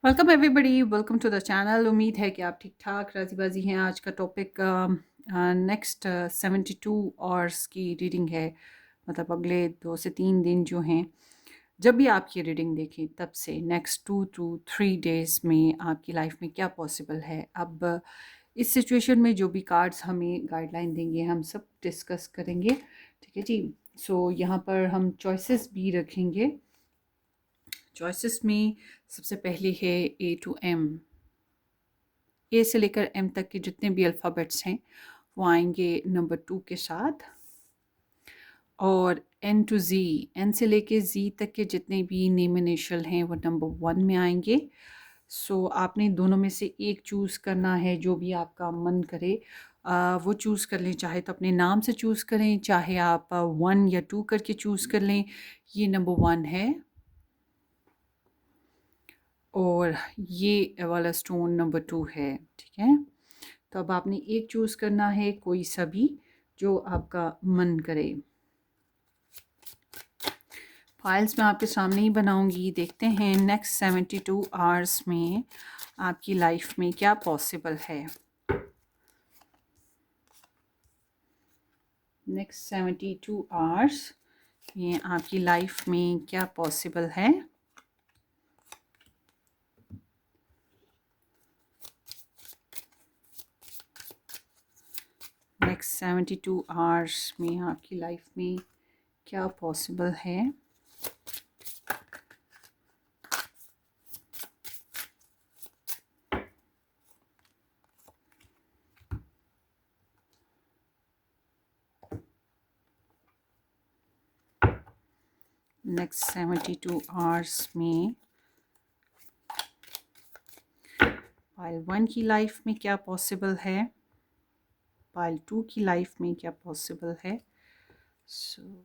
Welcome everybody, welcome to the channel. उम्मीद है कि आप ठीक ठाक राजी बाजी हैं। आज का टॉपिक नेक्स्ट 72 आवर्स की रीडिंग है। मतलब अगले 2 से 3 दिन जो हैं, जब भी आप ये रीडिंग देखें तब से नेक्स्ट 2 to 3 डेज़ में आपकी लाइफ में क्या पॉसिबल है। अब इस सिचुएशन में जो भी कार्ड्स हमें गाइडलाइन देंगे हम सब डिस्कस करेंगे, ठीक है जी। सो यहाँ पर हम चॉइसेस भी रखेंगे। चॉइसेस में सबसे पहले है A to M। ए से लेकर एम तक के जितने भी अल्फ़ाबेट्स हैं वो आएंगे नंबर 2 के साथ। और N to Z, एन से लेकर Z तक के जितने भी नेम इनिशियल हैं वो नंबर 1 में आएंगे। सो आपने दोनों में से एक चूज़ करना है, जो भी आपका मन करे वो चूज़ कर लें। चाहे तो अपने नाम से चूज़ करें, चाहे आप 1 या 2 करके चूज़ कर लें। ये नंबर 1 है और ये वाला स्टोन नंबर 2 है, ठीक है। तो अब आपने एक चूज़ करना है, कोई सा भी जो आपका मन करे। फाइल्स मैं आपके सामने ही बनाऊंगी। देखते हैं नेक्स्ट 72 आवर्स में आपकी लाइफ में क्या पॉसिबल है। नेक्स्ट 72 आवर्स में आपकी लाइफ में क्या पॉसिबल है। नेक्स्ट 72 आवर्स में आपकी लाइफ में क्या पॉसिबल है। नेक्स्ट 72 आवर्स में पाइल 1 की लाइफ में क्या पॉसिबल है, पाइल 2 की लाइफ में क्या पॉसिबल है। सो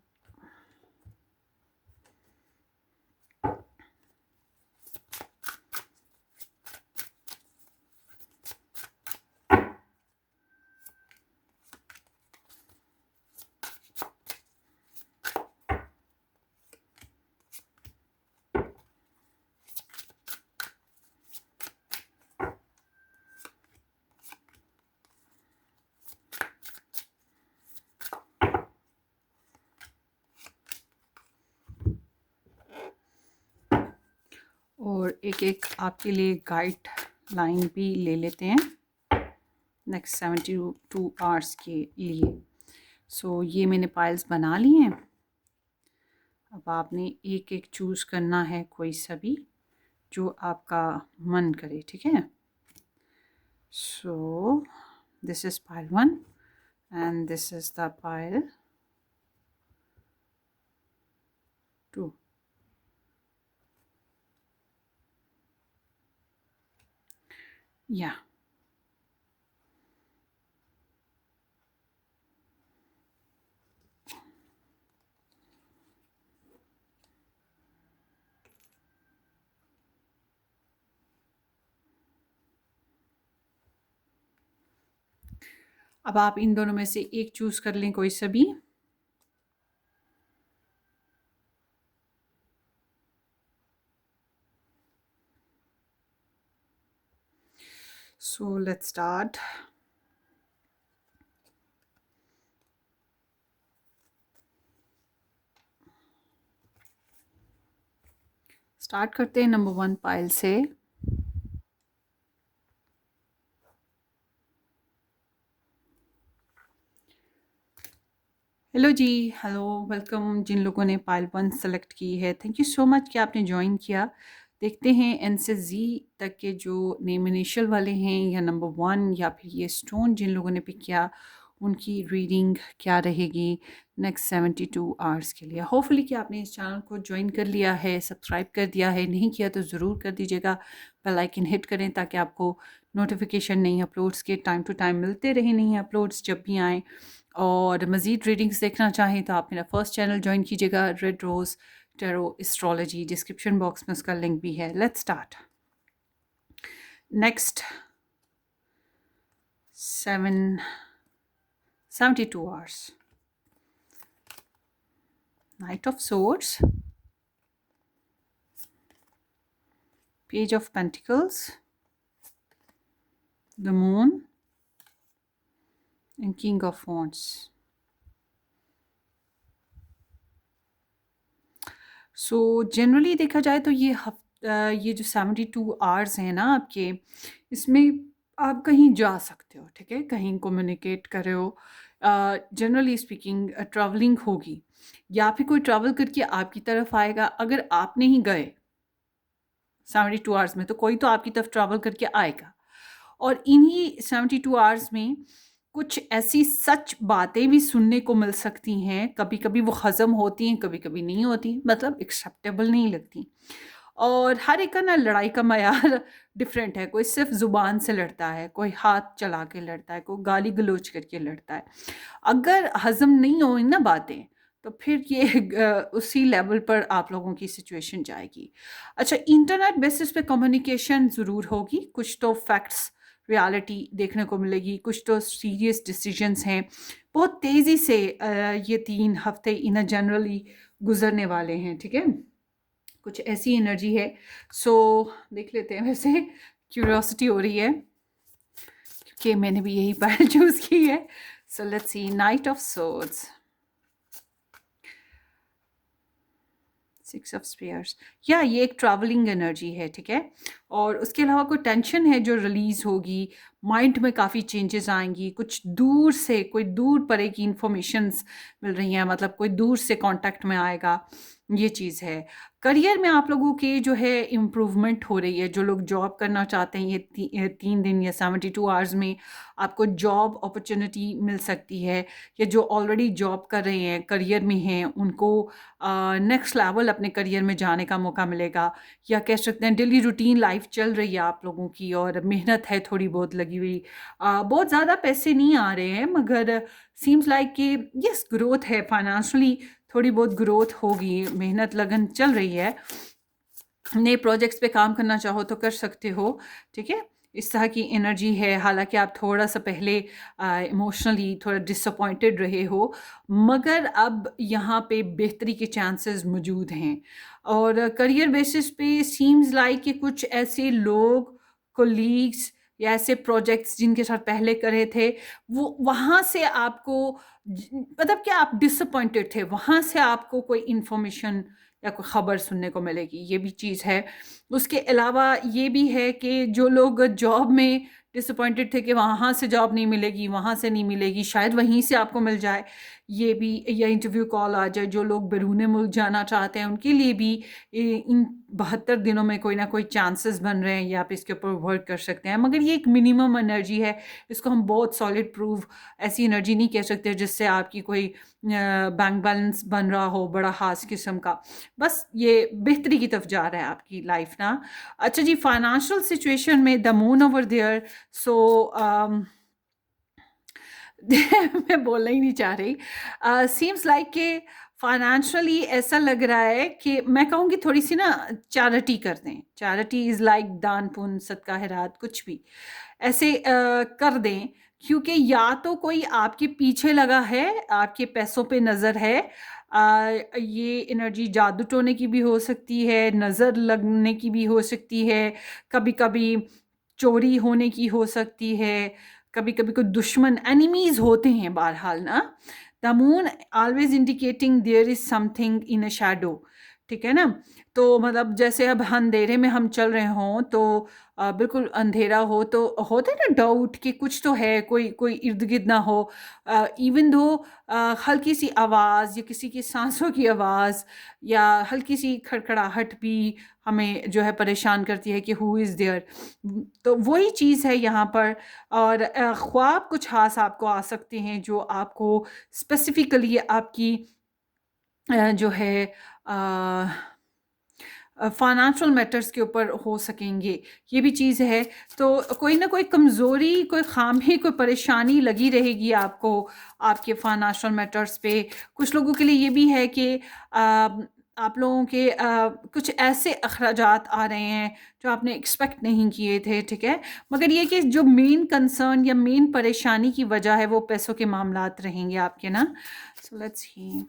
और एक एक आपके लिए गाइड लाइन भी ले लेते हैं नेक्स्ट 72 आवर्स के लिए। सो ये मैंने पाइल्स बना लिए हैं। अब आपने एक एक चूज़ करना है, कोई सा भी जो आपका मन करे, ठीक है। So this is pile 1 and this is the pile 2। या अब आप इन दोनों में से एक चूज़ कर लें, कोई सा भी। So let's start. स्टार्ट करते हैं नंबर 1 पाइल से। हेलो जी, हेलो, वेलकम। जिन लोगों ने पाइल 1 सेलेक्ट की है, थैंक यू सो मच कि आपने ज्वाइन किया। देखते हैं एन से जी तक के जो नेम इनिशियल वाले हैं या नंबर 1 या फिर ये स्टोन जिन लोगों ने पिक किया, उनकी रीडिंग क्या रहेगी नेक्स्ट 72 आवर्स के लिए। होपफुली कि आपने इस चैनल को ज्वाइन कर लिया है, सब्सक्राइब कर दिया है। नहीं किया तो ज़रूर कर दीजिएगा। बेल आइकन हिट करें ताकि आपको नोटिफिकेशन नई अपलोड्स के टाइम टू टाइम मिलते रहे, नई अपलोड्स जब भी आएँ। और मज़ीद रीडिंग्स देखना चाहें तो आप मेरा फर्स्ट चैनल ज्वाइन कीजिएगा, red rose tarot astrology. Description box में उसका लिंक भी है। Let's start. Next 72 hours. Knight of swords, Page of Pentacles, the Moon, and King of Wands. So generally देखा जाए तो ये जो 72 आवर्स हैं ना आपके, इसमें आप कहीं जा सकते हो, ठीक है, कहीं कम्युनिकेट कर रहे हो, जनरली स्पीकिंग ट्रैवलिंग होगी, या फिर कोई ट्रैवल करके आपकी तरफ आएगा। अगर आप नहीं गए 72 आवर्स में, तो कोई तो आपकी तरफ ट्रैवल करके आएगा। और इन्हीं 72 आवर्स में कुछ ऐसी सच बातें भी सुनने को मिल सकती हैं। कभी कभी वो हज़म होती हैं, कभी कभी नहीं होती, मतलब एक्सेप्टेबल नहीं लगती। और हर एक का ना लड़ाई का मयार डिफरेंट है। कोई सिर्फ ज़ुबान से लड़ता है, कोई हाथ चला के लड़ता है, कोई गाली गलोच करके लड़ता है। अगर हज़म नहीं हो ना बातें, तो फिर ये उसी लेवल पर आप लोगों की सिचुएशन जाएगी। अच्छा, इंटरनेट बेसिस पे कम्युनिकेशन ज़रूर होगी। कुछ तो फैक्ट्स, रियलिटी देखने को मिलेगी, कुछ तो सीरियस डिसीजंस हैं। बहुत तेज़ी से ये 3 हफ्ते इन जनरली गुजरने वाले हैं, ठीक है। कुछ ऐसी एनर्जी है। सो देख लेते हैं। वैसे क्यूरियोसिटी हो रही है क्योंकि मैंने भी यही पायल चूज़ की है। So let's see, knight of swords, 6 of spares, या ये एक ट्रैवलिंग एनर्जी है, ठीक है। और उसके अलावा कोई टेंशन है जो रिलीज़ होगी, माइंड में काफ़ी चेंजेस आएंगी, कुछ दूर से, कोई दूर परे की इंफॉर्मेशंस मिल रही हैं, मतलब कोई दूर से कांटेक्ट में आएगा, ये चीज़ है। करियर में आप लोगों के जो है इम्प्रूवमेंट हो रही है। जो लोग जॉब करना चाहते हैं, ये 3 दिन या 72 आवर्स में आपको जॉब अपॉर्चुनिटी मिल सकती है। या जो ऑलरेडी जॉब कर रहे हैं, करियर में हैं, उनको नेक्स्ट लेवल अपने करियर में जाने का मौका मिलेगा। या कह सकते हैं डेली रूटीन लाइफ चल रही है आप लोगों की, और मेहनत है थोड़ी बहुत लगी हुई। बहुत ज़्यादा पैसे नहीं आ रहे हैं, मगर सीम्स लाइक कि यस, ग्रोथ है फाइनेंशियली, थोड़ी बहुत ग्रोथ होगी, मेहनत लगन चल रही है। नए प्रोजेक्ट्स पे काम करना चाहो तो कर सकते हो, ठीक है। इस तरह की एनर्जी है। हालांकि आप थोड़ा सा पहले इमोशनली थोड़ा डिसअपॉइंटेड रहे हो, मगर अब यहाँ पे बेहतरी के चांसेस मौजूद हैं। और करियर बेसिस पे सीम्स लाइक कि कुछ ऐसे लोग, कोलीग्स, या ऐसे प्रोजेक्ट्स जिनके साथ पहले करे थे, वो वहाँ से आपको मतलब कि आप डिसअपॉइंटेड थे, वहाँ से आपको कोई इन्फॉर्मेशन या कोई ख़बर सुनने को मिलेगी, ये भी चीज़ है। उसके अलावा ये भी है कि जो लोग जॉब में डिसअपॉइंटेड थे कि वहाँ से जॉब नहीं मिलेगी, वहाँ से नहीं मिलेगी, शायद वहीं से आपको मिल जाए, ये भी, या इंटरव्यू कॉल आ जाए। जो लोग बैरून मुल्क जाना चाहते हैं, उनके लिए भी इन 72 दिनों में कोई ना कोई चांसेस बन रहे हैं, या आप इसके ऊपर वर्क कर सकते हैं। मगर ये एक मिनिमम एनर्जी है, इसको हम बहुत सॉलिड प्रूफ ऐसी एनर्जी नहीं कह सकते जिससे आपकी कोई बैंक बैलेंस बन रहा हो बड़ा खास किस्म का। बस ये बेहतरी की तरफ जा रहा है आपकी लाइफ ना। अच्छा जी, फाइनेंशियल सिचुएशन में द मून ओवर देयर, सो मैं बोलना ही नहीं चाह रही। सीम्स लाइक के फाइनेंशियली ऐसा लग रहा है कि मैं कहूँगी थोड़ी सी ना चैरिटी कर दें। चैरिटी इज़ लाइक दान पुण्य सदका खैरात, कुछ भी ऐसे कर दें, क्योंकि या तो कोई आपके पीछे लगा है, आपके पैसों पे नज़र है। ये एनर्जी जादू टोने की भी हो सकती है, नज़र लगने की भी हो सकती है, कभी कभी चोरी होने की हो सकती है, कभी कभी कोई दुश्मन, एनिमीज होते हैं बहरहाल ना। The moon always indicating there is something in a shadow, ठीक है ना। तो मतलब जैसे अब अंधेरे में हम चल रहे हों, तो बिल्कुल अंधेरा हो तो होता है ना डाउट कि कुछ तो है, कोई कोई इर्द गिर्द ना हो। इवन दो हल्की सी आवाज़ या किसी की सांसों की आवाज़ या हल्की सी खड़खड़ाहट भी हमें जो है परेशान करती है कि हु इज़ देयर। तो वही चीज़ है यहाँ पर। और ख्वाब कुछ खास आपको आ सकते हैं जो आपको स्पेसिफिकली आपकी जो है फाइनेंशियल मैटर्स के ऊपर हो सकेंगे, ये भी चीज़ है। तो कोई ना कोई कमज़ोरी, कोई खामी, कोई परेशानी लगी रहेगी आपको आपके फाइनेंशियल मैटर्स पे। कुछ लोगों के लिए ये भी है कि आप लोगों के कुछ ऐसे अखराजात आ रहे हैं जो आपने एक्सपेक्ट नहीं किए थे, ठीक है। मगर ये कि जो मेन कंसर्न या मेन परेशानी की वजह है वो पैसों के मामलात रहेंगे आपके ना। सो लेट्स सी,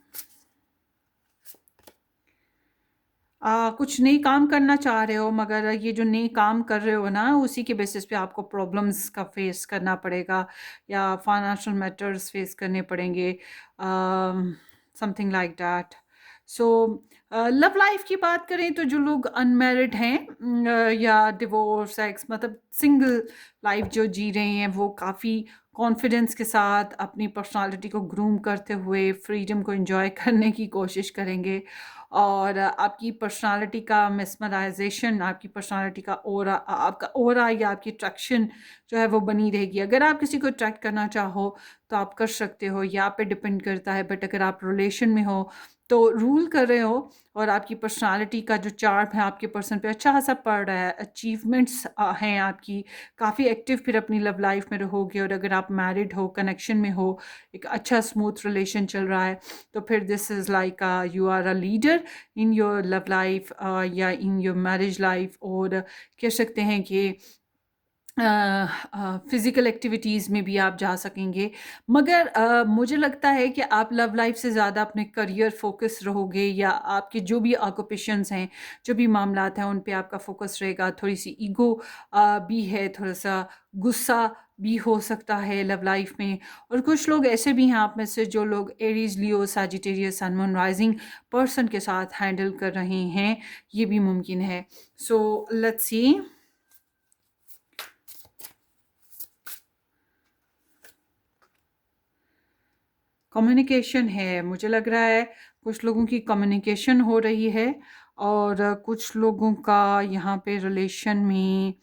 कुछ नई काम करना चाह रहे हो, मगर ये जो नई काम कर रहे हो ना, उसी के बेसिस पे आपको प्रॉब्लम्स का फेस करना पड़ेगा या फाइनेंशियल मैटर्स फेस करने पड़ेंगे, something like that. So love life की बात करें तो जो लोग अनमैरिड हैं, या डिवोर्स एक्स मतलब सिंगल लाइफ जो जी रहे हैं, वो काफ़ी कॉन्फिडेंस के साथ अपनी पर्सनालिटी को ग्रूम करते हुए फ्रीडम को एंजॉय करने की कोशिश करेंगे। और आपकी पर्सनालिटी का मेस्मराइजेशन, आपकी पर्सनालिटी का ओरा, आपका ओरा या आपकी अट्रैक्शन जो है वो बनी रहेगी। अगर आप किसी को अट्रैक्ट करना चाहो तो आप कर सकते हो, या आप पे डिपेंड करता है। बट अगर आप रिलेशन में हो तो रूल कर रहे हो और आपकी पर्सनालिटी का जो चार्म है आपके पर्सन पे अच्छा खासा पड़ रहा है, अचीवमेंट्स हैं आपकी, काफ़ी एक्टिव फिर अपनी लव लाइफ में रहोगे। और अगर आप मैरिड हो, कनेक्शन में हो, एक अच्छा स्मूथ रिलेशन चल रहा है, तो फिर this is like you are a leader in your love life या इन योर मैरिज लाइफ। और कह सकते हैं कि फिज़िकल एक्टिविटीज़ में भी आप जा सकेंगे। मगर मुझे लगता है कि आप लव लाइफ से ज़्यादा अपने करियर फोकस रहोगे, या आपके जो भी ऑक्यूपेशंस हैं, जो भी मामलात हैं, उन पे आपका फोकस रहेगा। थोड़ी सी ईगो भी है, थोड़ा सा गुस्सा भी हो सकता है लव लाइफ में। और कुछ लोग ऐसे भी हैं आप में से जो लोग एरीज, लियो, सजिटेरियस, सन, मून, राइजिंग पर्सन के साथ हैंडल कर रहे हैं, ये भी मुमकिन है। So let's C. कम्युनिकेशन है, मुझे लग रहा है कुछ लोगों की कम्युनिकेशन हो रही है, और कुछ लोगों का यहाँ पे रिलेशन में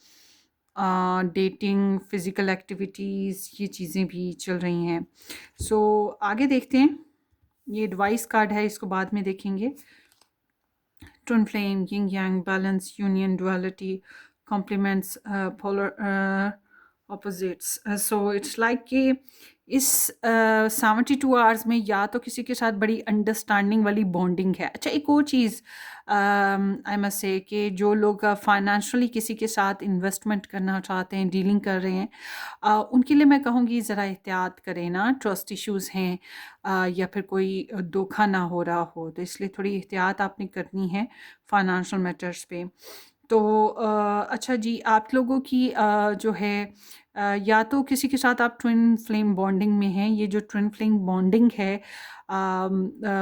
डेटिंग, फिज़िकल एक्टिविटीज़, ये चीज़ें भी चल रही हैं। सो आगे देखते हैं। ये एडवाइस कार्ड है, इसको बाद में देखेंगे। Twin flame, yin yang, balance, union, duality, complements, polar opposites. So it's like कि इस 72 आवर्स में या तो किसी के साथ बड़ी अंडरस्टैंडिंग वाली बॉन्डिंग है। अच्छा, एक और चीज़ आई मस्ट से कि जो लोग फाइनेंशियली किसी के साथ इन्वेस्टमेंट करना चाहते हैं, डीलिंग कर रहे हैं, उनके लिए मैं कहूँगी ज़रा एहतियात करें ना, ट्रस्ट इश्यूज़ हैं, या फिर कोई धोखा ना हो रहा हो, तो इसलिए थोड़ी एहतियात आपने करनी है फाइनेंशियल मैटर्स पे। तो अच्छा जी, आप लोगों की जो है या तो किसी के साथ आप ट्विन फ्लेम बॉन्डिंग में हैं। ये जो ट्विन फ्लेम बॉन्डिंग है,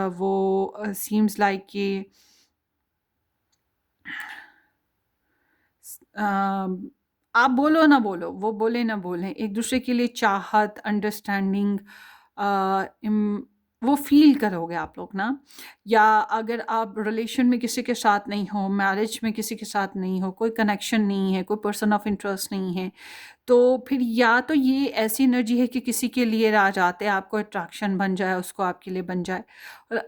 वो सीम्स लाइक कि आप बोलो ना बोलो, वो बोले ना बोलें, एक दूसरे के लिए चाहत, अंडरस्टैंडिंग वो फील करोगे आप लोग ना। या अगर आप रिलेशन में किसी के साथ नहीं हो, मैरिज में किसी के साथ नहीं हो, कोई कनेक्शन नहीं है, कोई पर्सन ऑफ इंटरेस्ट नहीं है, तो फिर या तो ये ऐसी एनर्जी है कि किसी के लिए आ जाते हैं, आपको अट्रैक्शन बन जाए, उसको आपके लिए बन जाए,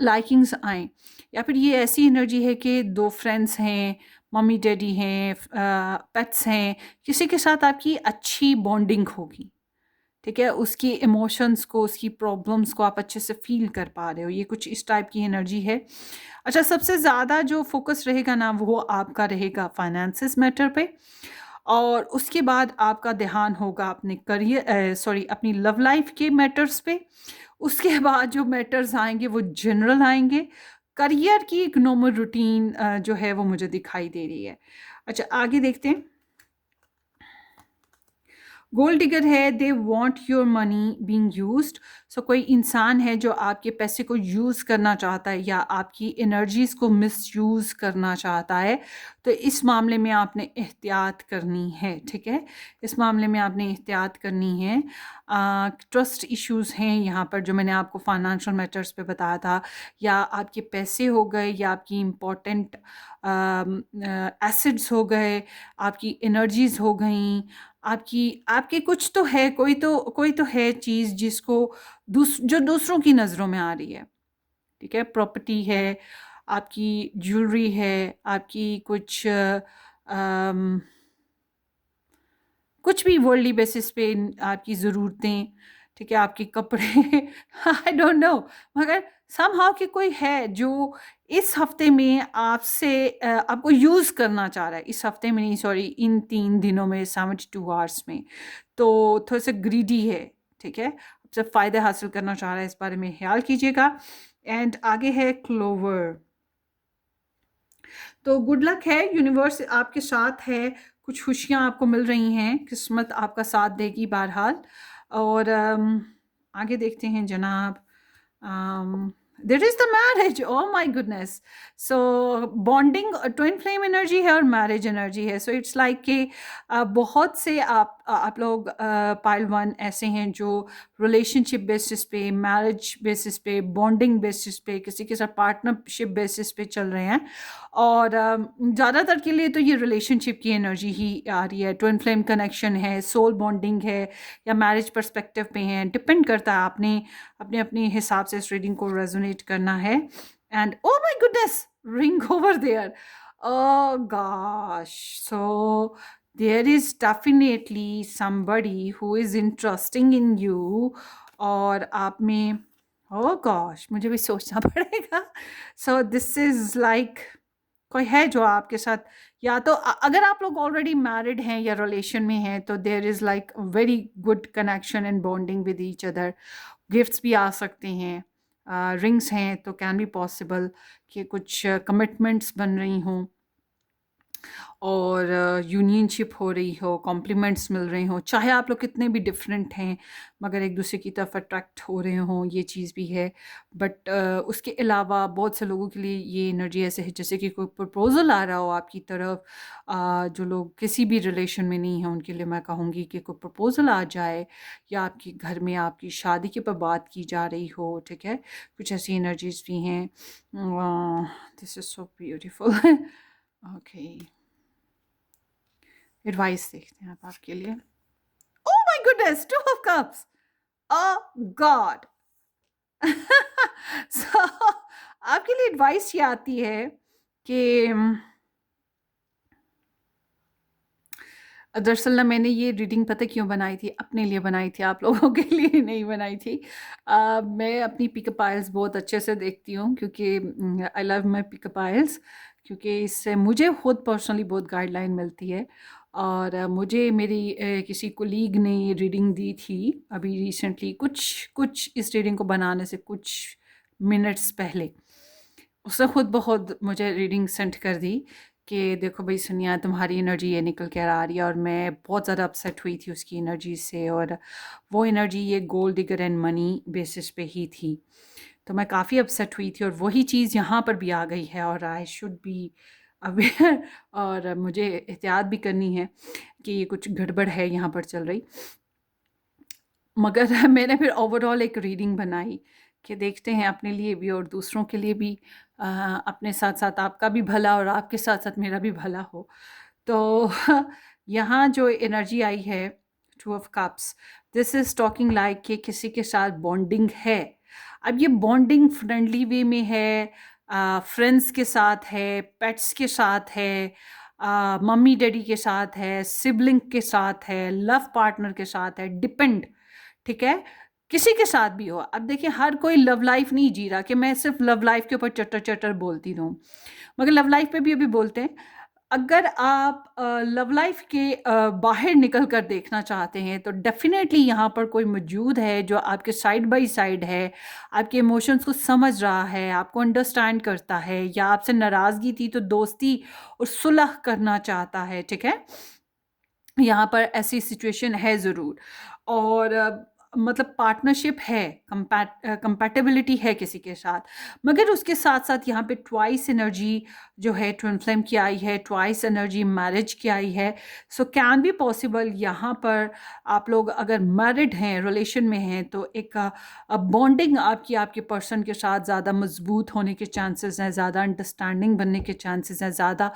लाइकिंग्स आए। या फिर ये ऐसी एनर्जी है कि दो फ्रेंड्स हैं, मम्मी डैडी हैं, पेट्स हैं, किसी के साथ आपकी अच्छी बॉन्डिंग होगी। ठीक है, उसकी इमोशंस को, उसकी प्रॉब्लम्स को आप अच्छे से फील कर पा रहे हो, ये कुछ इस टाइप की एनर्जी है। अच्छा, सबसे ज़्यादा जो फोकस रहेगा ना, वो आपका रहेगा फाइनेंसिस मैटर पे, और उसके बाद आपका ध्यान होगा अपने करियर, सॉरी, अपनी लव लाइफ के मैटर्स पे। उसके बाद जो मैटर्स आएंगे वो जनरल आएंगे। करियर की एक नॉर्मल रूटीन जो है वो मुझे दिखाई दे रही है। अच्छा, आगे देखते हैं। गोल्ड डिगर है, they want your money being used. So कोई इंसान है जो आपके पैसे को यूज़ करना चाहता है या आपकी एनर्जीज़ को मिसयूज़ करना चाहता है, तो इस मामले में आपने एहतियात करनी है। ठीक है, इस मामले में आपने एहतियात करनी है। ट्रस्ट इश्यूज़ हैं यहाँ पर, जो मैंने आपको फाइनेंशियल मैटर्स पे बताया था, या आपके पैसे हो गए, या आपकी इम्पोर्टेंट एसिड्स हो गए, आपकी एनर्जीज़ हो गई, आपकी आपके कुछ तो है, कोई तो है चीज़ जिसको जो दूसरों की नज़रों में आ रही है। ठीक है, प्रॉपर्टी है, आपकी ज्वेलरी है, आपकी कुछ कुछ भी वर्ल्डली बेसिस पे आपकी ज़रूरतें, ठीक है, आपके कपड़े आई डोंट नो, मगर समहाउ कि कोई है जो इस हफ्ते में आपसे आपको यूज़ करना चाह रहा है। इस हफ्ते में नहीं, सॉरी, इन 3 दिनों में, 72 आवर्स में, तो थोड़ा सा ग्रीडी है। ठीक है, आपसे फ़ायदे हासिल करना चाह रहा है, इस बारे में ख्याल कीजिएगा। एंड आगे है क्लोवर। तो गुड लक है, यूनिवर्स आपके साथ है, कुछ खुशियाँ आपको मिल रही हैं, किस्मत आपका साथ देगी बहरहाल। और आगे देखते हैं जनाब। There is the marriage, oh my goodness. So bonding twin flame energy है और मैरिज एनर्जी है। सो इट्स लाइक कि बहुत से आप लोग पाइल वन ऐसे हैं जो रिलेशनशिप बेसिस पे, मैरिज बेसिस पे, बॉन्डिंग बेसिस पे, किसी के साथ पार्टनरशिप बेसिस पे चल रहे हैं। और ज़्यादातर के लिए तो ये रिलेशनशिप की एनर्जी ही आ रही है। ट्विन फ्लेम कनेक्शन है, सोल बॉन्डिंग है, या मैरिज पर्सपेक्टिव पे है, डिपेंड करता है। आपने अपने अपने हिसाब से इस रीडिंग को रेजोनेट करना है। And oh my goodness, ring over there, oh gosh, so there is definitely somebody who is interesting in you, और आप में, oh gosh, मुझे भी सोचना पड़ेगा। so this is like कोई है जो आपके साथ, या तो अगर आप लोग ऑलरेडी मैरिड हैं या रिलेशन में हैं तो there is like very good connection and bonding with each other. Gifts भी आ सकते हैं, रिंग्स हैं तो कैन बी पॉसिबल कि कुछ कमिटमेंट्स बन रही हों, और यूनियनशिप हो रही हो, कॉम्प्लीमेंट्स मिल रहे हों, चाहे आप लोग कितने भी डिफरेंट हैं मगर एक दूसरे की तरफ अट्रैक्ट हो रहे हों, ये चीज़ भी है। बट उसके अलावा बहुत से लोगों के लिए ये एनर्जी ऐसे है जैसे कि कोई प्रपोज़ल आ रहा हो आपकी तरफ। जो लोग किसी भी रिलेशन में नहीं हैं उनके लिए मैं कहूँगी कि कोई प्रपोज़ल आ जाए, या आपके घर में आपकी शादी के ऊपर बात की जा रही हो, ठीक है, कुछ ऐसी एनर्जीज भी हैं। This is so beautiful. Okay, advice देखते हैं आप आपके लिए। Oh my goodness, two of cups, oh god. So आपके लिए एडवाइस ये आती है कि दरअसल ना मैंने ये रीडिंग पता क्यों बनाई थी, अपने लिए बनाई थी, आप लोगों के लिए नहीं बनाई थी। मैं अपनी पिकअप आइल्स बहुत अच्छे से देखती हूँ क्योंकि आई लव माई पिकअप आइल्स, क्योंकि इससे मुझे खुद पर्सनली बहुत गाइडलाइन मिलती है। और मुझे मेरी किसी कोलीग ने ये रीडिंग दी थी अभी रिसेंटली, कुछ कुछ इस रीडिंग को बनाने से कुछ मिनट्स पहले। उसने खुद बहुत मुझे रीडिंग सेंड कर दी कि देखो भाई सुनिया, तुम्हारी एनर्जी ये निकल कर आ रही है, और मैं बहुत ज़्यादा अपसेट हुई थी उसकी एनर्जी से, और वो एनर्जी ये gold digger and money basis पे ही थी। तो मैं काफ़ी अपसेट हुई थी, और वही चीज़ यहाँ पर भी आ गई है, और आई शुड बी अवेयर और मुझे एहतियात भी करनी है कि ये कुछ गड़बड़ है यहाँ पर चल रही। मगर मैंने फिर ओवरऑल एक रीडिंग बनाई कि देखते हैं अपने लिए भी और दूसरों के लिए भी, अपने साथ साथ आपका भी भला और आपके साथ साथ मेरा भी भला हो। तो यहाँ जो एनर्जी आई है, to of cups, this is talking like कि किसी के साथ बॉन्डिंग है। अब ये बॉन्डिंग फ्रेंडली वे में है, फ्रेंड्स के साथ है, पेट्स के साथ है, मम्मी डैडी के साथ है, सिबलिंग के साथ है, लव पार्टनर के साथ है, डिपेंड, ठीक है, किसी के साथ भी हो। अब देखिए हर कोई लव लाइफ नहीं जी रहा कि मैं सिर्फ लव लाइफ के ऊपर चटर चटर बोलती रहूँ, मगर लव लाइफ पे भी अभी बोलते हैं। अगर आप लव लाइफ के बाहर निकल कर देखना चाहते हैं तो डेफिनेटली यहाँ पर कोई मौजूद है जो आपके साइड बाय साइड है, आपके इमोशंस को समझ रहा है, आपको अंडरस्टैंड करता है, या आपसे नाराज़गी थी तो दोस्ती और सुलह करना चाहता है, ठीक है। यहाँ पर ऐसी सिचुएशन है ज़रूर, और मतलब पार्टनरशिप है, कंपैटिबिलिटी है किसी के साथ। मगर उसके साथ साथ यहाँ पे ट्वाइस एनर्जी जो है ट्विन फ्लेम की आई है, ट्वाइस एनर्जी मैरिज की आई है। सो कैन बी पॉसिबल यहाँ पर आप लोग अगर मैरिड हैं, रिलेशन में हैं, तो एक बॉन्डिंग आपकी आपके पर्सन के साथ ज़्यादा मजबूत होने के चांसेस हैं, ज़्यादा अंडरस्टैंडिंग बनने के चांसेस हैं, ज़्यादा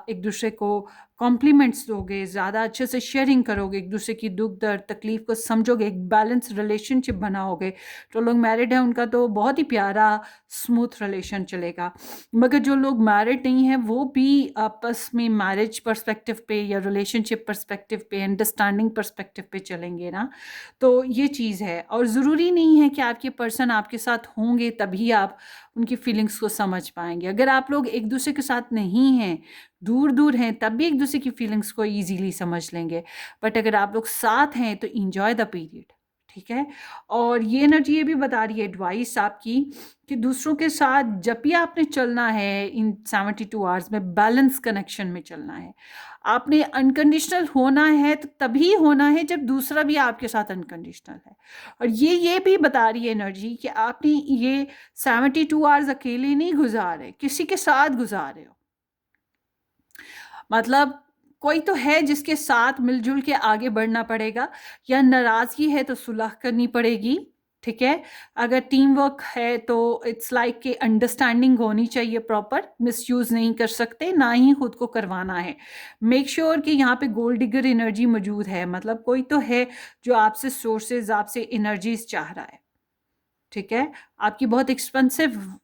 एक दूसरे को कॉम्प्लीमेंट्स दोगे, ज़्यादा अच्छे से शेयरिंग करोगे, एक दूसरे की दुख दर्द तकलीफ़ को समझोगे, एक बैलेंस रिलेशनशिप बनाओगे। जो लोग मैरिड हैं उनका तो बहुत ही प्यारा स्मूथ रिलेशन चलेगा, मगर जो लोग मैरिड नहीं हैं वो भी आपस में मैरिज पर्सपेक्टिव पे या रिलेशनशिप पर्सपेक्टिव पे, अंडरस्टैंडिंग पर्सपेक्टिव पे चलेंगे ना। तो ये चीज़ है, और ज़रूरी नहीं है कि आपके पर्सन आपके साथ होंगे तभी आप उनकी फीलिंग्स को समझ पाएंगे। अगर आप लोग एक दूसरे के साथ नहीं हैं, दूर दूर हैं, तब भी एक दूसरे की फीलिंग्स को ईजीली समझ लेंगे। बट अगर आप लोग साथ हैं तो इंजॉय द पीरियड, ठीक है। और ये एनर्जी ये भी बता रही है एडवाइस आपकी कि दूसरों के साथ जब भी आपने चलना है इन 72 आवर्स में बैलेंस कनेक्शन में चलना है। आपने अनकंडीशनल होना है तो तभी होना है जब दूसरा भी आपके साथ अनकंडीशनल है। और ये भी बता रही है एनर्जी कि आपने ये 72 आवर्स अकेले नहीं गुजारे, किसी के साथ गुजारे हो। मतलब कोई तो है जिसके साथ मिलजुल के आगे बढ़ना पड़ेगा, या नाराज़गी है तो सुलह करनी पड़ेगी, ठीक है। अगर टीम वर्क है तो इट्स लाइक कि अंडरस्टैंडिंग होनी चाहिए प्रॉपर, मिसयूज़ नहीं कर सकते, ना ही खुद को करवाना है। मेक श्योर कि यहाँ पे गोल्ड डिगर एनर्जी मौजूद है, मतलब कोई तो है जो आपसे सोर्सेज, आपसे एनर्जीज चाह रहा है, ठीक है। आपकी बहुत एक्सपेंसिव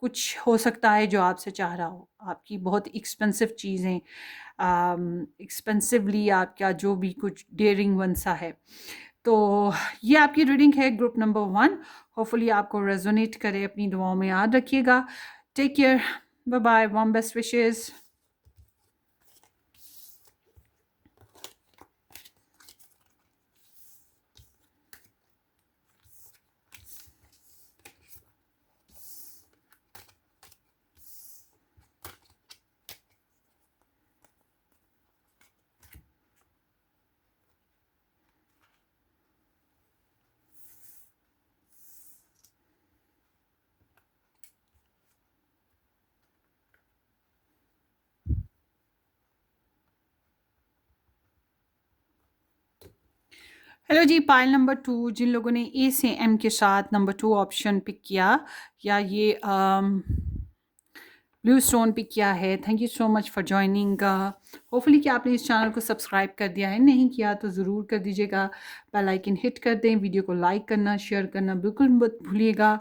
कुछ हो सकता है जो आपसे चाह रहा हो, आपकी बहुत एक्सपेंसिव चीज़ें, एक्सपेंसिवली आपका जो भी कुछ डेयरिंग वन सा है। तो ये आपकी रीडिंग है ग्रुप नंबर 1। होपफुली आपको रेजोनेट करे, अपनी दुआओं में याद रखिएगा। Take care, bye bye, warm best wishes. Hello ji, pile number 2, जिन लोगों ने ए से एम के साथ नंबर 2 ऑप्शन पिक किया या ये ब्लू स्टोन पिक किया है, thank you so much for joining. Hopefully कि आपने इस चैनल को सब्सक्राइब कर दिया है, नहीं किया तो ज़रूर कर दीजिएगा। बेल आइकन हिट कर दें, वीडियो को लाइक करना, शेयर करना बिल्कुल मत भूलिएगा।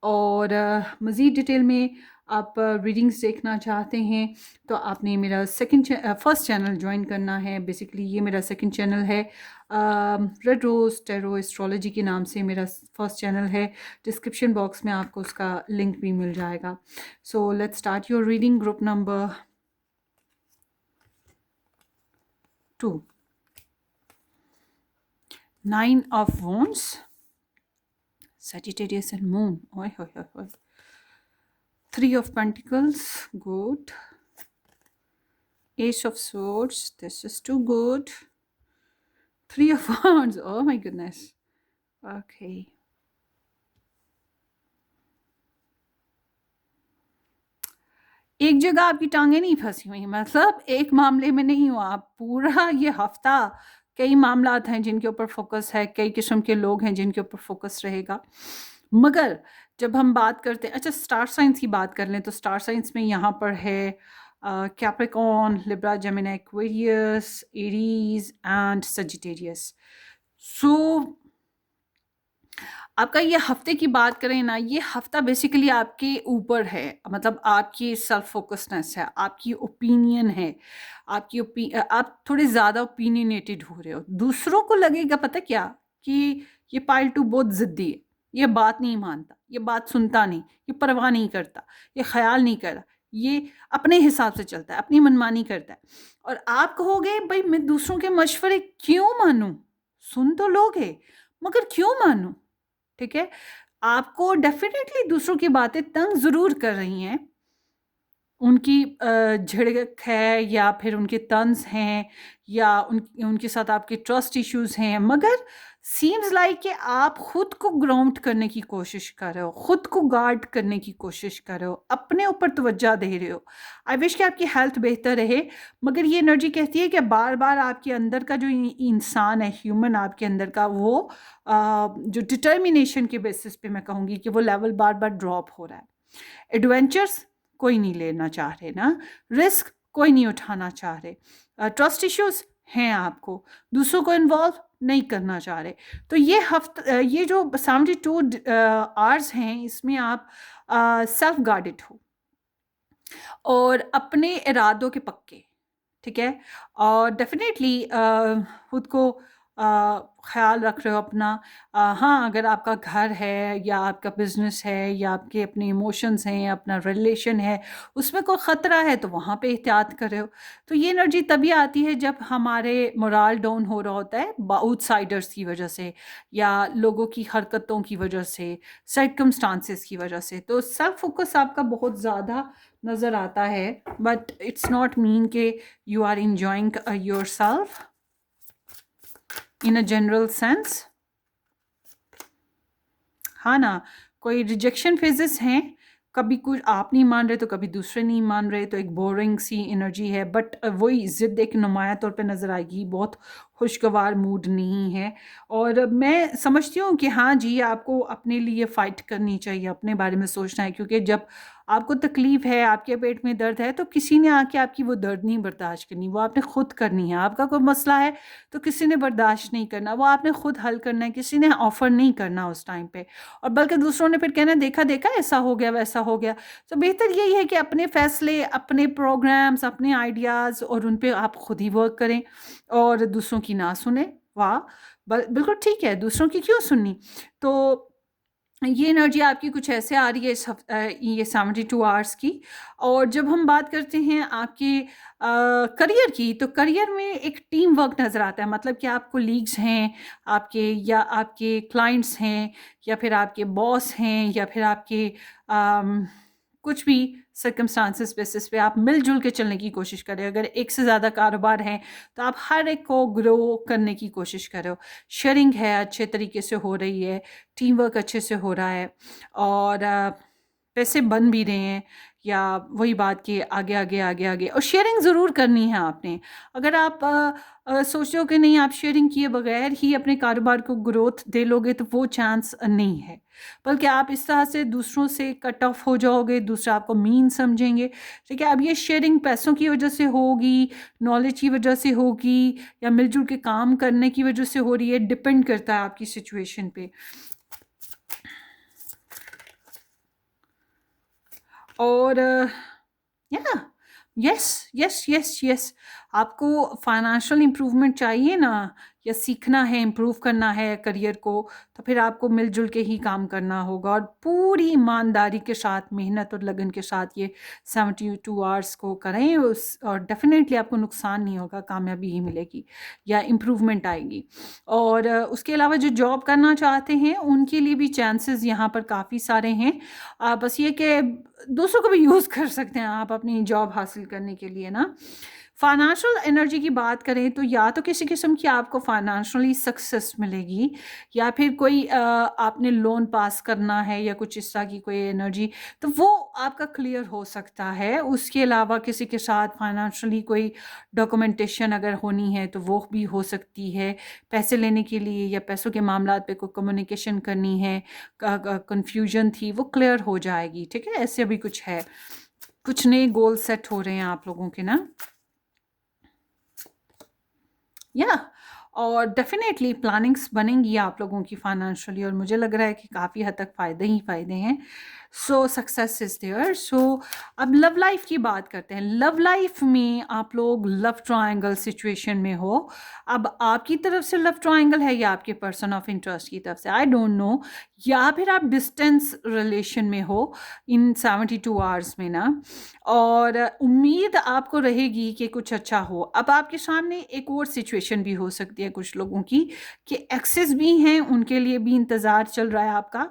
और मज़ीद डिटेल में आप रीडिंग्स देखना चाहते हैं तो आपने मेरा फर्स्ट चैनल ज्वाइन करना है। बेसिकली ये मेरा सेकंड चैनल है, रेड रोज़ टैरो एस्ट्रोलॉजी के नाम से मेरा फर्स्ट चैनल है। डिस्क्रिप्शन बॉक्स में आपको उसका लिंक भी मिल जाएगा। So let's start your reading group number 2। 9 of Wands, Sagittarius and Moon. Oi, oi, oi, oi. 3 of Pentacles, good. Ace of Swords, this is too good. 3 of Wands, oh my goodness. Okay. एक जगह आपकी टांगें नहीं फंसी हुई, मतलब एक मामले में नहीं हो आप। पूरा ये हफ्ता कई मामलात हैं जिनके ऊपर फोकस है, कई किस्म के लोग हैं जिनके ऊपर फोकस रहेगा। मगर जब हम बात करते हैं, अच्छा स्टार साइंस की बात कर लें तो स्टार साइंस में यहाँ पर है Capricorn, Libra, Gemini, Aquarius, Aries and Sagittarius. So आपका ये हफ्ते की बात करें ना, ये हफ्ता बेसिकली आपके ऊपर है, मतलब आपकी सेल्फ फोकसनेस है, आपकी ओपिनियन है, आप थोड़े ज़्यादा ओपिनियनेटेड हो रहे हो। दूसरों को लगेगा पता क्या कि ये पाइल 2 बहुत ज़िद्दी है, ये बात नहीं मानता, ये बात सुनता नहीं, ये परवाह नहीं करता, ये ख्याल नहीं करता, ये अपने हिसाब से चलता है, अपनी मनमानी करता है। और आप कहोगे भाई मैं दूसरों के मशवरे क्यों मानूं, सुन तो लोगे मगर क्यों मानूं, ठीक है। आपको डेफिनेटली दूसरों की बातें तंग ज़रूर कर रही हैं, उनकी झिड़क है या फिर उनके तंज हैं या उनके साथ आपके ट्रस्ट इश्यूज हैं, मगर सीम्स लाइक कि आप खुद को ग्राउंड करने की कोशिश कर रहे हो, खुद को गार्ड करने की कोशिश कर रहे हो, अपने ऊपर तवज्जो दे रहे हो। आई विश कि आपकी हेल्थ बेहतर रहे, मगर ये एनर्जी कहती है कि बार बार आपके अंदर का जो इंसान है, ह्यूमन आपके अंदर का, वो जो डिटर्मिनेशन के बेसिस पे मैं कहूँगी कि वो लेवल बार बार ड्रॉप हो रहा है। एडवेंचर्स कोई नहीं लेना चाह रहे ना, रिस्क कोई नहीं उठाना चाह रहे, ट्रस्ट इश्यूज हैं आपको, दूसरों को इन्वॉल्व नहीं करना चाह रहे। तो ये जो 72 आवर्स हैं, इसमें आप सेल्फ गार्डेड हो और अपने इरादों के पक्के, ठीक है। और डेफिनेटली खुद को ख्याल रख रहे हो अपना। हाँ, अगर आपका घर है या आपका बिजनेस है या आपके अपने इमोशंस हैं, अपना रिलेशन है, उसमें कोई ख़तरा है तो वहाँ पे एहतियात कर रहे हो। तो ये एनर्जी तभी आती है जब हमारे मोराल डाउन हो रहा होता है आउटसाइडर्स की वजह से या लोगों की हरकतों की वजह से, सर्कमस्टांसेस की वजह से। तो सेल्फ फोकस आपका बहुत ज़्यादा नज़र आता है, बट इट्स नॉट मीन के you are enjoying yourself in a general sense. हाँ ना, कोई रिजेक्शन फेजेस हैं, कभी कुछ आप नहीं मान रहे तो कभी दूसरे नहीं मान रहे, तो एक बोरिंग सी एनर्जी है, बट वही ज़िद एक नुमाया तौर पे नज़र आएगी, बहुत खुशगवार मूड नहीं है। और मैं समझती हूँ कि हाँ जी, आपको अपने लिए फ़ाइट करनी चाहिए, अपने बारे में सोचना है, क्योंकि जब आपको तकलीफ़ है, आपके पेट में दर्द है, तो किसी ने आके आपकी वो दर्द नहीं बर्दाश्त करनी, वो आपने खुद करनी है। आपका कोई मसला है तो किसी ने बर्दाश्त नहीं करना, वो आपने खुद हल करना है, किसी ने ऑफ़र नहीं करना उस टाइम पे। और बल्कि दूसरों ने फिर कहना देखा देखा ऐसा हो गया वैसा हो गया। तो बेहतर यही है कि अपने फ़ैसले, अपने प्रोग्राम्स, अपने आइडियाज़ और उन पे आप खुद ही वर्क करें और दूसरों की ना सुनें। वाह! बिल्कुल ठीक है, दूसरों की क्यों सुननी? तो ये एनर्जी आपकी कुछ ऐसे आ रही है ये 72 आवर्स की। और जब हम बात करते हैं आपके करियर की, तो करियर में एक टीम वर्क नज़र आता है, मतलब कि आप कोलीग्स हैं आपके, या आपके क्लाइंट्स हैं, या फिर आपके बॉस हैं, या फिर आपके कुछ भी सर्कमस्टांसेस बेसिस पे आप मिलजुल के चलने की कोशिश करें। अगर एक से ज़्यादा कारोबार हैं तो आप हर एक को ग्रो करने की कोशिश करो। शेयरिंग है अच्छे तरीके से हो रही है, टीम वर्क अच्छे से हो रहा है, और पैसे बन भी रहे हैं, या वही बात कि आगे आगे आगे आगे, और शेयरिंग ज़रूर करनी है आपने। अगर आप सोच रहे हो कि नहीं आप शेयरिंग किए बगैर ही अपने कारोबार को ग्रोथ दे लोगे, तो वो चांस नहीं है, बल्कि आप इस तरह से दूसरों से कट ऑफ हो जाओगे, दूसरा आपको मीन समझेंगे। ठीक है, अब ये शेयरिंग पैसों की वजह से होगी, नॉलेज की वजह से होगी, या मिलजुल के काम करने की वजह से हो रही है, डिपेंड करता है आपकी सिचुएशन पे। और या यस यस यस यस, आपको फाइनेंशियल इम्प्रूवमेंट चाहिए ना, या सीखना है, इम्प्रूव करना है करियर को, तो फिर आपको मिलजुल के ही काम करना होगा, और पूरी ईमानदारी के साथ, मेहनत और लगन के साथ ये 72 आवर्स को करें, और डेफिनेटली आपको नुकसान नहीं होगा, कामयाबी ही मिलेगी या इम्प्रूवमेंट आएगी। और उसके अलावा जो जॉब करना चाहते हैं उनके लिए भी चांसेस यहाँ पर काफ़ी सारे हैं। बस ये कि दूसरों को भी यूज़ कर सकते हैं आप अपनी जॉब हासिल करने के लिए ना। फाइनेंशियल एनर्जी की बात करें तो या तो किसी किस्म की आपको फाइनेंशियली सक्सेस मिलेगी, या फिर कोई आपने लोन पास करना है या कुछ इस तरह की कोई एनर्जी, तो वो आपका क्लियर हो सकता है। उसके अलावा किसी के साथ फाइनेंशियली कोई डॉक्यूमेंटेशन अगर होनी है तो वो भी हो सकती है। पैसे लेने के लिए या पैसों के मामलात पे कोई कम्युनिकेशन करनी है, कन्फ्यूजन थी, वो क्लियर हो जाएगी। ठीक है, ऐसे भी कुछ है, कुछ नए गोल सेट हो रहे हैं आप लोगों के ना। या और डेफिनेटली प्लानिंग्स बनेंगी आप लोगों की फाइनेंशियली, और मुझे लग रहा है कि काफ़ी हद तक फ़ायदे ही फ़ायदे हैं। So success is there. So अब लव लाइफ की बात करते हैं। लव लाइफ में आप लोग लव ट्रायंगल सिचुएशन में हो। अब आपकी तरफ से लव ट्रायंगल है या आपके पर्सन ऑफ इंटरेस्ट की तरफ से, आई डोंट नो, या फिर आप डिस्टेंस रिलेशन में हो इन 72 आवर्स में ना, और उम्मीद आपको रहेगी कि कुछ अच्छा हो। अब आपके सामने एक और सिचुएशन भी हो सकती है कुछ लोगों की, कि एक्सेस भी हैं, उनके लिए भी इंतज़ार चल रहा है आपका,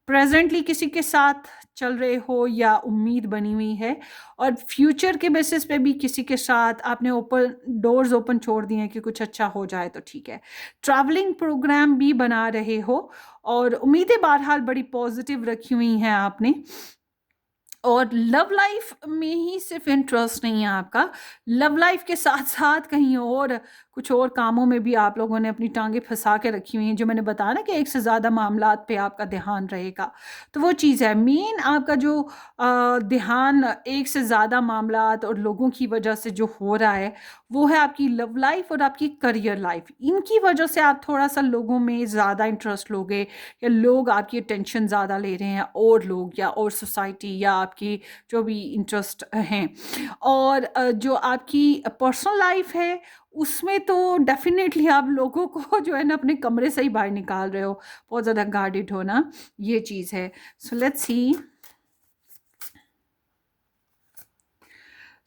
प्रेजेंटली किसी के साथ चल रहे हो या उम्मीद बनी हुई है, और फ्यूचर के बेसिस पे भी किसी के साथ आपने ओपन डोर्स ओपन छोड़ दिए हैं कि कुछ अच्छा हो जाए तो ठीक है। ट्रैवलिंग प्रोग्राम भी बना रहे हो, और उम्मीदें बहरहाल बड़ी पॉजिटिव रखी हुई हैं आपने। और लव लाइफ में ही सिर्फ इंटरेस्ट नहीं है आपका, लव लाइफ के साथ साथ कहीं और कुछ और कामों में भी आप लोगों ने अपनी टांगें फंसा के रखी हुई हैं, जो मैंने बताया ना कि एक से ज़्यादा मामलात पे आपका ध्यान रहेगा। तो वो चीज़ है मेन, आपका जो ध्यान एक से ज़्यादा मामलात और लोगों की वजह से जो हो रहा है, वो है आपकी लव लाइफ और आपकी करियर लाइफ। इनकी वजह से आप थोड़ा सा लोगों में ज़्यादा इंटरेस्ट लोगे, या लोग आपकी अटेंशन ज़्यादा ले रहे हैं, और लोग या और सोसाइटी या आपकी जो भी इंटरेस्ट हैं। और जो आपकी पर्सनल लाइफ है उसमें तो डेफिनेटली आप लोगों को जो है ना अपने कमरे से ही बाहर निकाल रहे हो, बहुत ज़्यादा गार्डेड हो ना, ये चीज़ है। So let's C.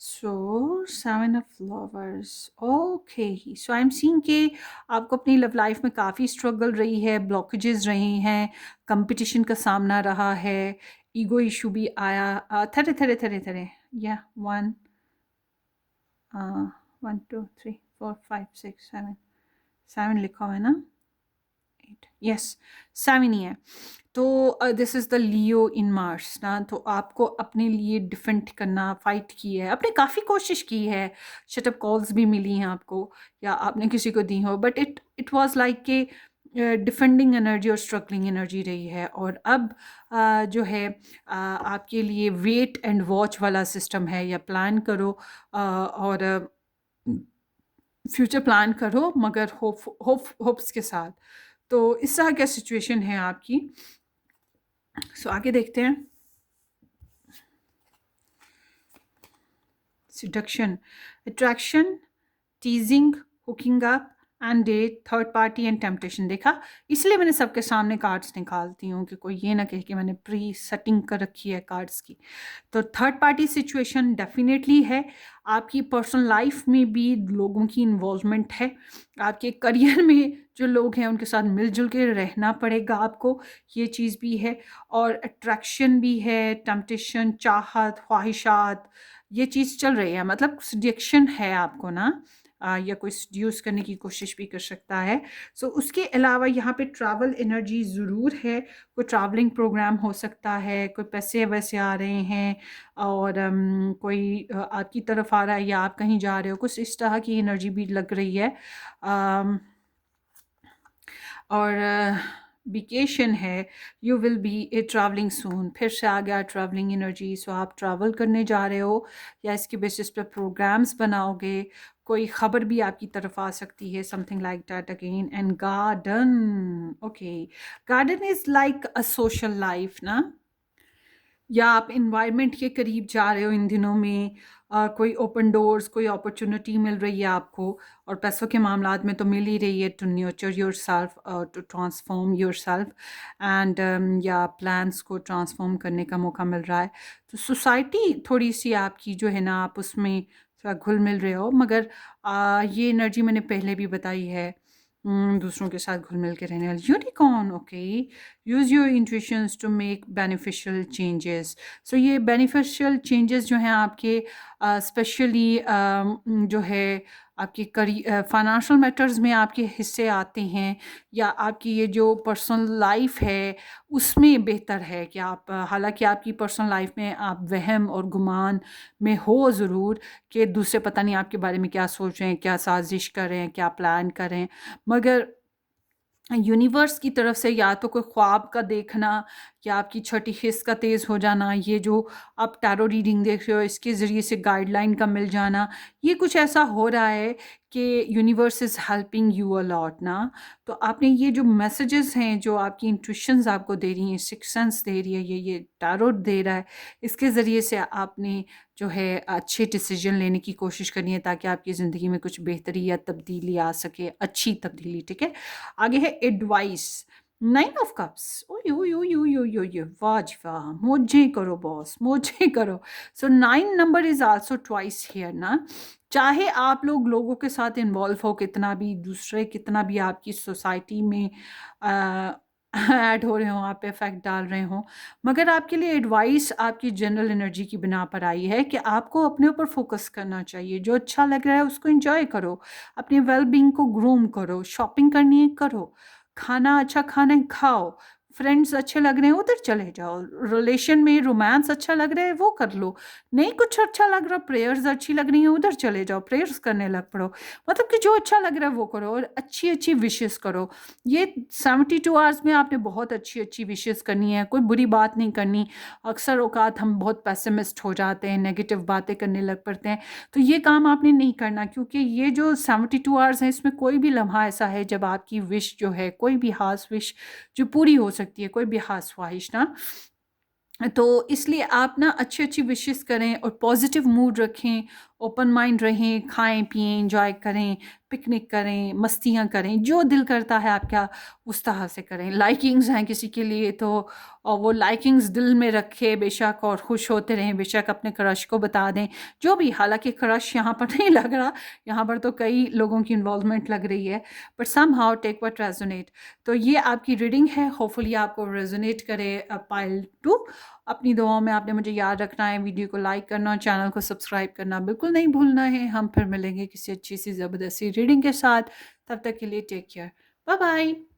So 7 of Lovers, okay. So I am seeing कि आपको अपनी लव लाइफ में काफ़ी स्ट्रगल रही है, ब्लॉकेजेस रही हैं, कंपटीशन का सामना रहा है, ईगो इशू भी आया। थरे थरे थरे थरे, या 1 2 3 4 5 6 7, 7 लिखा हुआ है ना, 8, यस 7 ही है। तो this is the Leo in Mars ना, तो आपको अपने लिए डिफेंड करना, फाइट की है, आपने काफ़ी कोशिश की है, शटअप कॉल्स भी मिली हैं आपको या आपने किसी को दी हो, बट इट वाज लाइक के डिफेंडिंग एनर्जी और स्ट्रगलिंग एनर्जी रही है। और अब जो है आपके लिए वेट एंड वॉच वाला सिस्टम है, या प्लान करो और फ्यूचर प्लान करो, मगर होप्स के साथ। तो इस तरह क्या सिचुएशन है आपकी। सो आगे देखते हैं। seduction, attraction, teasing, hooking up and date, third party and temptation. देखा, इसलिए मैंने सबके सामने कार्ड्स निकालती हूँ कि कोई ये ना कहे कि मैंने प्री सेटिंग कर रखी है कार्ड्स की। तो थर्ड पार्टी सिचुएशन डेफिनेटली है, आपकी पर्सनल लाइफ में भी लोगों की इन्वॉल्वमेंट है, आपके करियर में जो लोग हैं उनके साथ मिलजुल के रहना पड़ेगा आपको, ये चीज़ भी है। और अट्रैक्शन भी है, टेम्पटेशन, चाहत, ख्वाहिशात, ये चीज़ चल रही है, मतलब सिडक्शन है आपको ना, या कोई सड्यूस करने की कोशिश भी कर सकता है। सो उसके अलावा यहाँ पे ट्रैवल एनर्जी ज़रूर है, कोई ट्रैवलिंग प्रोग्राम हो सकता है, कोई पैसे वैसे आ रहे हैं, और कोई आपकी तरफ आ रहा है या आप कहीं जा रहे हो, कुछ इस तरह की एनर्जी भी लग रही है। और वेकेशन है, you will be a travelling soon, फिर से आ गया ट्रैवलिंग एनर्जी। सो आप ट्रैवल करने जा रहे हो या इसके बेसिस पे प्रोग्राम्स बनाओगे, कोई ख़बर भी आपकी तरफ आ सकती है, something like that again. And garden, okay, garden is like a social life ना, या आप इन्वायरमेंट के करीब जा रहे हो इन दिनों में, कोई ओपन डोर्स, कोई अपॉर्चुनिटी मिल रही है आपको, और पैसों के मामलात में तो मिल ही रही है, to nurture yourself, to transform yourself and, या प्लान्स को ट्रांसफॉर्म करने का मौका मिल रहा है। तो सोसाइटी थोड़ी सी आपकी जो है ना, आप उसमें थोड़ा घुल मिल रहे हो, मगर ये एनर्जी मैंने पहले भी बताई है, दूसरों के साथ घुल मिल के रहने वाली। Unicorn, okay, use your intuitions to make beneficial changes. So ये बेनिफिशियल चेंजेस जो हैं आपके, स्पेशली जो है आपके फाइनेंशियल मैटर्स में आपके हिस्से आते हैं, या आपकी ये जो पर्सनल लाइफ है उसमें बेहतर है कि आप, हालांकि आपकी पर्सनल लाइफ में आप वहम और गुमान में हो ज़रूर कि दूसरे पता नहीं आपके बारे में क्या सोच रहे हैं, क्या साजिश कर रहे हैं, क्या प्लान कर रहे हैं, मगर यूनिवर्स की तरफ से या तो कोई ख्वाब का देखना, या आपकी छठी हिस्स का तेज़ हो जाना, ये जो आप टैरो रीडिंग देख रहे हो इसके ज़रिए से गाइडलाइन का मिल जाना, ये कुछ ऐसा हो रहा है कि universe is helping you a lot ना। तो आपने ये जो मैसेजेस हैं, जो आपकी इंट्यूशंस आपको दे रही हैं, सिक्स सेंस दे रही है, ये टैरो दे रहा है, इसके ज़रिए से आपने जो है अच्छे डिसीजन लेने की कोशिश करनी है, ताकि आपकी ज़िंदगी में कुछ बेहतरी या तब्दीली आ सके, अच्छी तब्दीली, ठीक है। आगे है एडवाइस, 9 of Cups, ओय ओय ओय ओय ओय ओय, वाह जी वाह, मौजे करो बॉस, मौजे करो। सो 9 number is also twice here ना, चाहे आप लोगों के साथ इन्वॉल्व हो कितना भी, दूसरे कितना भी आपकी सोसाइटी में ऐड हो रहे हो, आप पे इफेक्ट डाल रहे हो, मगर आपके लिए एडवाइस आपकी जनरल एनर्जी की बिना पर आई है कि आपको अपने ऊपर फोकस करना चाहिए, जो अच्छा लग रहा है उसको एंजॉय करो, अपने वेल बींग को ग्रूम करो, शॉपिंग करनी है करो, खाना अच्छा खाना है खाओ, फ्रेंड्स अच्छे लग रहे हैं उधर चले जाओ, रिलेशन में रोमांस अच्छा लग रहा है वो कर लो, नहीं कुछ अच्छा लग रहा, प्रेयर्स अच्छी लग रही हैं उधर चले जाओ, प्रेयर्स करने लग पड़ो, मतलब कि जो अच्छा लग रहा है वो करो, और अच्छी अच्छी विशेस करो। ये 72 आवर्स में आपने बहुत अच्छी अच्छी विशेस करनी है, कोई बुरी बात नहीं करनी। अक्सर औकात हम बहुत पेसिमिस्ट हो जाते हैं, नेगेटिव बातें करने लग पड़ते हैं, तो ये काम आपने नहीं करना, क्योंकि ये जो 72 आवर्स हैं इसमें कोई भी लम्हा ऐसा है जब आपकी विश जो है, कोई भी खास विश जो पूरी हो सकती है, कोई भी खास ख्वाहिश ना, तो इसलिए आप ना अच्छी-अच्छी विशेस करें और पॉजिटिव मूड रखें, ओपन माइंड रहें, खाएँ-पिएँ, एन्जॉय करें, पिकनिक करें, मस्तियाँ करें, जो दिल करता है आपका उस तरह से करें। लाइकिंग्स हैं किसी के लिए तो वो लाइकिंग्स दिल में रखें बेशक और खुश होते रहें, बेशक अपने क्रश को बता दें, जो भी। हालाँकि क्रश यहाँ पर नहीं लग रहा, यहाँ पर तो कई लोगों की इन्वॉल्वमेंट लग रही है, but somehow take what resonate. तो ये आपकी रीडिंग है, होपफुली आपको रेज़ोनेट करे पाइल 2। अपनी दुआओं में आपने मुझे याद रखना है, वीडियो को लाइक करना और चैनल को सब्सक्राइब करना बिल्कुल नहीं भूलना है। हम फिर मिलेंगे किसी अच्छी सी ज़बरदस्ती रीडिंग के साथ। तब तक के लिए टेक केयर, बाय बाय।